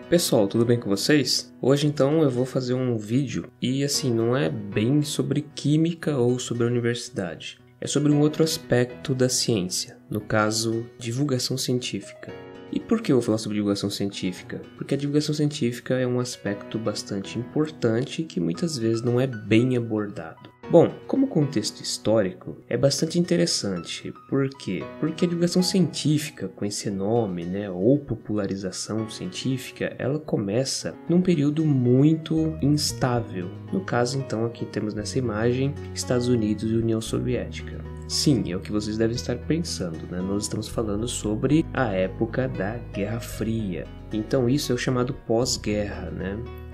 Pessoal, tudo bem com vocês? Hoje então eu vou fazer um vídeo e assim, não é bem sobre química ou sobre a universidade. É sobre um outro aspecto da ciência, no caso, divulgação científica. E por que eu vou falar sobre divulgação científica? Porque a divulgação científica é um aspecto bastante importante que muitas vezes não é bem abordado. Bom, como contexto histórico, é bastante interessante. Por quê? Porque a divulgação científica, com esse nome, ou popularização científica, ela começa num período muito instável. No caso, então, aqui temos nessa imagem, Estados Unidos e União Soviética. Sim, é o que vocês devem estar pensando, Nós estamos falando sobre a época da Guerra Fria. Então isso é o chamado pós-guerra,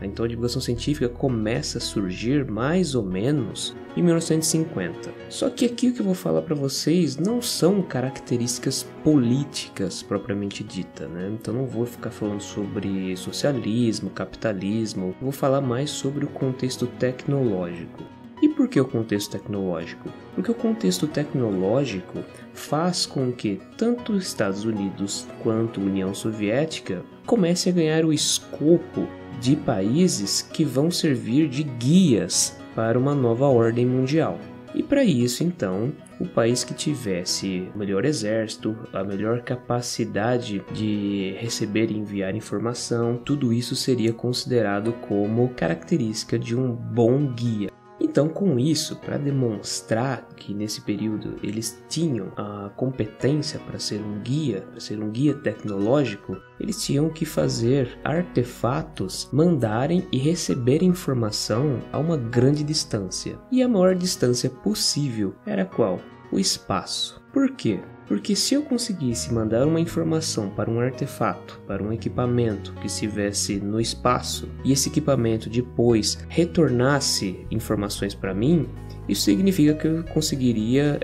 Então a divulgação científica começa a surgir mais ou menos em 1950. Só que aqui o que eu vou falar para vocês não são características políticas propriamente dita, Então não vou ficar falando sobre socialismo, capitalismo, eu vou falar mais sobre o contexto tecnológico. E por que o contexto tecnológico? Porque o contexto tecnológico faz com que tanto os Estados Unidos quanto a União Soviética comecem a ganhar o escopo de países que vão servir de guias para uma nova ordem mundial. E para isso, então, o país que tivesse o melhor exército, a melhor capacidade de receber e enviar informação, tudo isso seria considerado como característica de um bom guia. Então, com isso, para demonstrar que nesse período eles tinham a competência para ser um guia tecnológico, eles tinham que fazer artefatos mandarem e receberem informação a uma grande distância. E a maior distância possível era qual? O espaço. Por quê? Porque se eu conseguisse mandar uma informação para um artefato, para um equipamento que estivesse no espaço, e esse equipamento depois retornasse informações para mim, isso significa que eu conseguiria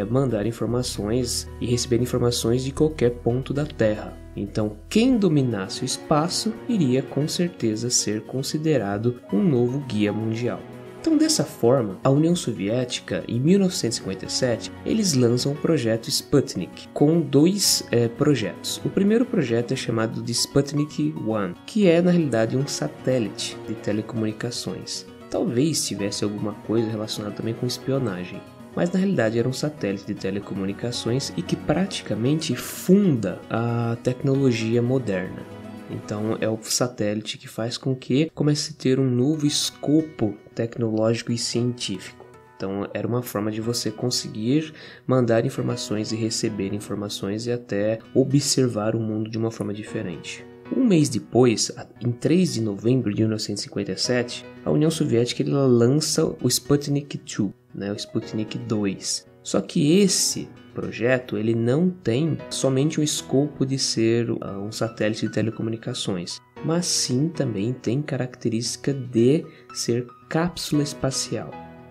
mandar informações e receber informações de qualquer ponto da Terra. Então, quem dominasse o espaço iria com certeza ser considerado um novo guia mundial. Então, dessa forma, a União Soviética, em 1957, eles lançam o projeto Sputnik, com dois projetos. O primeiro projeto é chamado de Sputnik 1, que é, na realidade, um satélite de telecomunicações. Talvez tivesse alguma coisa relacionada também com espionagem, mas na realidade era um satélite de telecomunicações e que praticamente funda a tecnologia moderna. Então é o satélite que faz com que comece a ter um novo escopo tecnológico e científico. Então era uma forma de você conseguir mandar informações e receber informações e até observar o mundo de uma forma diferente. Um mês depois, em 3 de novembro de 1957, a União Soviética lança o Sputnik 2, o Sputnik 2. Só que esse projeto ele não tem somente um escopo de ser um satélite de telecomunicações, mas sim também tem característica de ser cápsula espacial.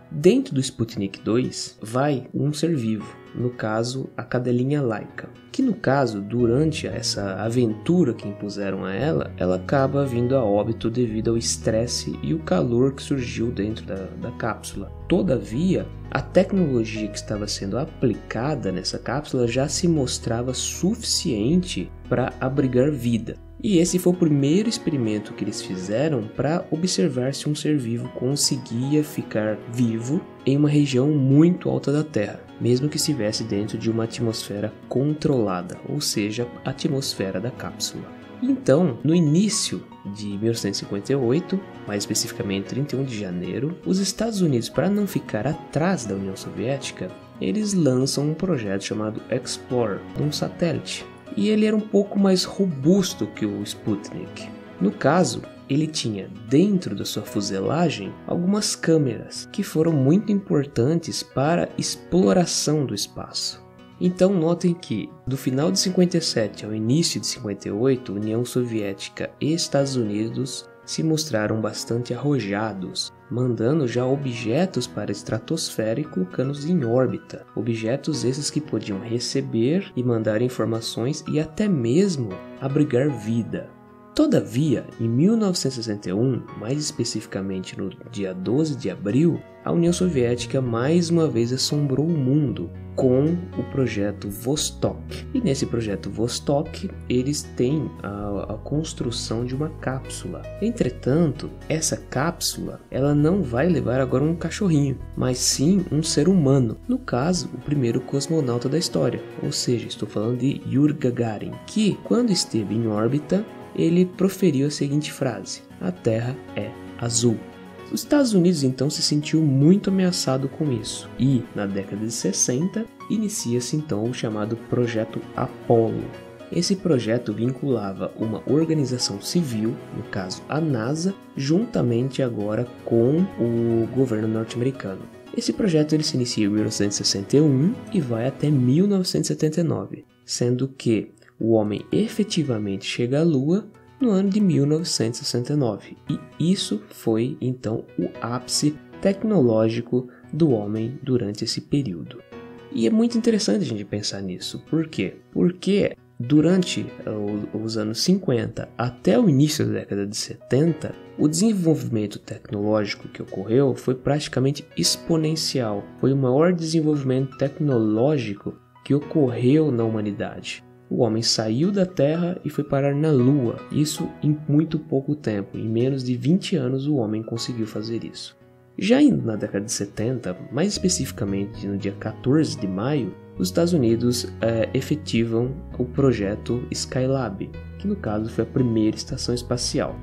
Dentro do Sputnik 2 vai um ser vivo, no caso a cadelinha Laika, que no caso durante essa aventura que impuseram a ela acaba vindo a óbito devido ao estresse e o calor que surgiu dentro da cápsula. Todavia, a tecnologia que estava sendo aplicada nessa cápsula já se mostrava suficiente para abrigar vida. E esse foi o primeiro experimento que eles fizeram para observar se um ser vivo conseguia ficar vivo em uma região muito alta da Terra, mesmo que estivesse dentro de uma atmosfera controlada, ou seja, a atmosfera da cápsula. Então, no início de 1958, mais especificamente 31 de janeiro, os Estados Unidos, para não ficar atrás da União Soviética, eles lançam um projeto chamado Explorer, um satélite. E ele era um pouco mais robusto que o Sputnik. No caso, ele tinha dentro da sua fuselagem algumas câmeras que foram muito importantes para a exploração do espaço. Então notem que do final de 57 ao início de 58, União Soviética e Estados Unidos se mostraram bastante arrojados, mandando já objetos para a estratosfera e colocando-os em órbita. Objetos esses que podiam receber e mandar informações e até mesmo abrigar vida. Todavia, em 1961, mais especificamente no dia 12 de abril, a União Soviética mais uma vez assombrou o mundo com o projeto Vostok. E nesse projeto Vostok, eles têm a construção de uma cápsula. Entretanto, essa cápsula ela não vai levar agora um cachorrinho, mas sim um ser humano. No caso, o primeiro cosmonauta da história. Ou seja, estou falando de Yuri Gagarin, que quando esteve em órbita, ele proferiu a seguinte frase: "A Terra é azul". Os Estados Unidos então se sentiu muito ameaçado com isso e, na década de 60, inicia-se então o chamado Projeto Apollo. Esse projeto vinculava uma organização civil, no caso a NASA, juntamente agora com o governo norte-americano. Esse projeto ele se inicia em 1961 e vai até 1979, sendo que o homem efetivamente chega à Lua no ano de 1969, e isso foi então o ápice tecnológico do homem durante esse período. E é muito interessante a gente pensar nisso. Por quê? Porque durante os anos 50 até o início da década de 70, o desenvolvimento tecnológico que ocorreu foi praticamente exponencial. Foi o maior desenvolvimento tecnológico que ocorreu na humanidade. O homem saiu da Terra e foi parar na Lua, isso em muito pouco tempo, em menos de 20 anos o homem conseguiu fazer isso. Já na década de 70, mais especificamente no dia 14 de maio, os Estados Unidos efetivam o projeto Skylab, que no caso foi a primeira estação espacial.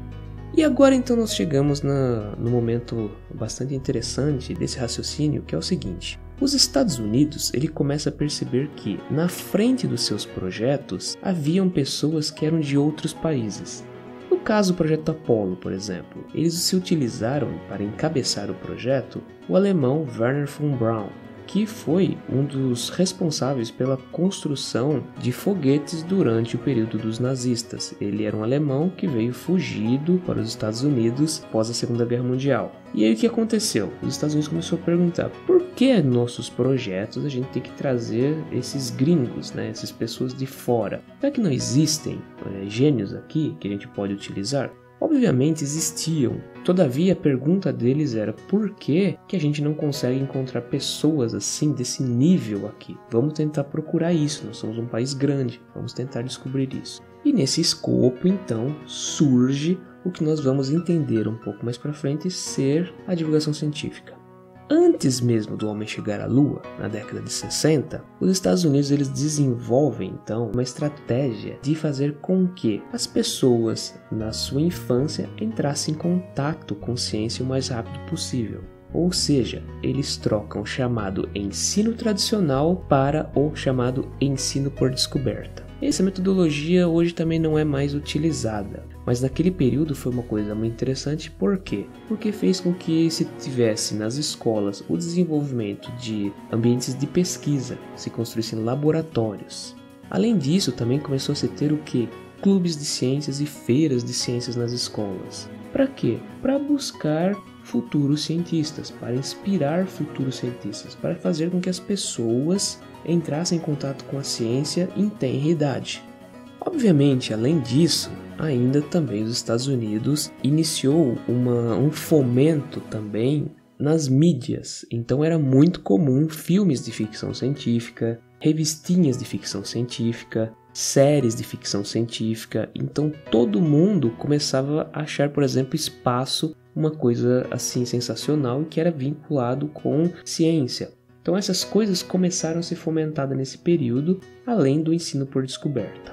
E agora então nós chegamos no momento bastante interessante desse raciocínio, que é o seguinte: os Estados Unidos ele começa a perceber que na frente dos seus projetos haviam pessoas que eram de outros países. No caso do projeto Apollo, por exemplo, eles se utilizaram para encabeçar o projeto o alemão Wernher von Braun, que foi um dos responsáveis pela construção de foguetes durante o período dos nazistas. Ele era um alemão que veio fugido para os Estados Unidos após a Segunda Guerra Mundial. E aí o que aconteceu? Os Estados Unidos começaram a perguntar: por que nossos projetos a gente tem que trazer esses gringos, né? Essas pessoas de fora? Será que não existem gênios aqui que a gente pode utilizar? Obviamente existiam, todavia a pergunta deles era: por que a gente não consegue encontrar pessoas assim, desse nível aqui? Vamos tentar procurar isso, nós somos um país grande, vamos tentar descobrir isso. E nesse escopo então surge o que nós vamos entender um pouco mais para frente ser a divulgação científica. Antes mesmo do homem chegar à Lua, na década de 60, os Estados Unidos eles desenvolvem então uma estratégia de fazer com que as pessoas na sua infância entrassem em contato com ciência o mais rápido possível. Ou seja, eles trocam o chamado ensino tradicional para o chamado ensino por descoberta. Essa metodologia hoje também não é mais utilizada, mas naquele período foi uma coisa muito interessante. Por quê? Porque fez com que se tivesse nas escolas o desenvolvimento de ambientes de pesquisa, se construíssem laboratórios. Além disso, também começou a se ter o quê? Clubes de ciências e feiras de ciências nas escolas. Para quê? Para buscar futuros cientistas, para inspirar futuros cientistas, para fazer com que as pessoas entrassem em contato com a ciência em tenra idade. Obviamente, além disso, ainda também os Estados Unidos iniciou um fomento também nas mídias. Então era muito comum filmes de ficção científica, revistinhas de ficção científica, séries de ficção científica. Então todo mundo começava a achar, por exemplo, espaço uma coisa assim sensacional e que era vinculado com ciência. Então essas coisas começaram a ser fomentadas nesse período, além do ensino por descoberta.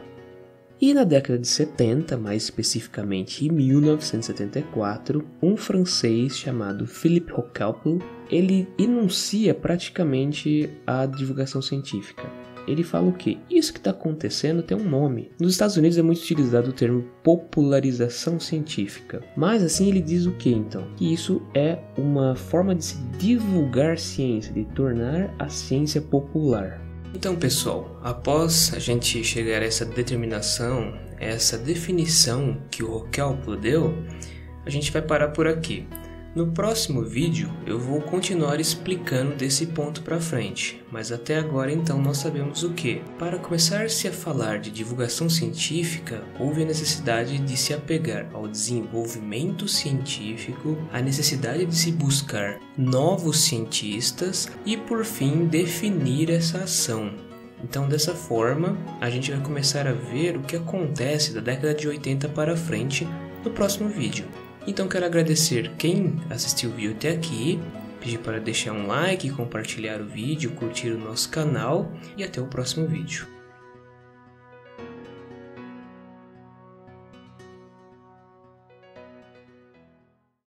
E na década de 70, mais especificamente em 1974, um francês chamado Philippe Rocalpel, ele enuncia praticamente a divulgação científica. Ele fala o quê? Isso que está acontecendo tem um nome. Nos Estados Unidos é muito utilizado o termo popularização científica. Mas assim ele diz o quê então? Que isso é uma forma de se divulgar ciência, de tornar a ciência popular. Então pessoal, após a gente chegar a essa determinação, essa definição que o Rocalpel deu, a gente vai parar por aqui. No próximo vídeo eu vou continuar explicando desse ponto para frente, mas até agora então nós sabemos o que? Para começar-se a falar de divulgação científica, houve a necessidade de se apegar ao desenvolvimento científico, a necessidade de se buscar novos cientistas e por fim definir essa ação. Então dessa forma a gente vai começar a ver o que acontece da década de 80 para frente no próximo vídeo. Então quero agradecer quem assistiu o vídeo até aqui, pedir para deixar um like, compartilhar o vídeo, curtir o nosso canal e até o próximo vídeo.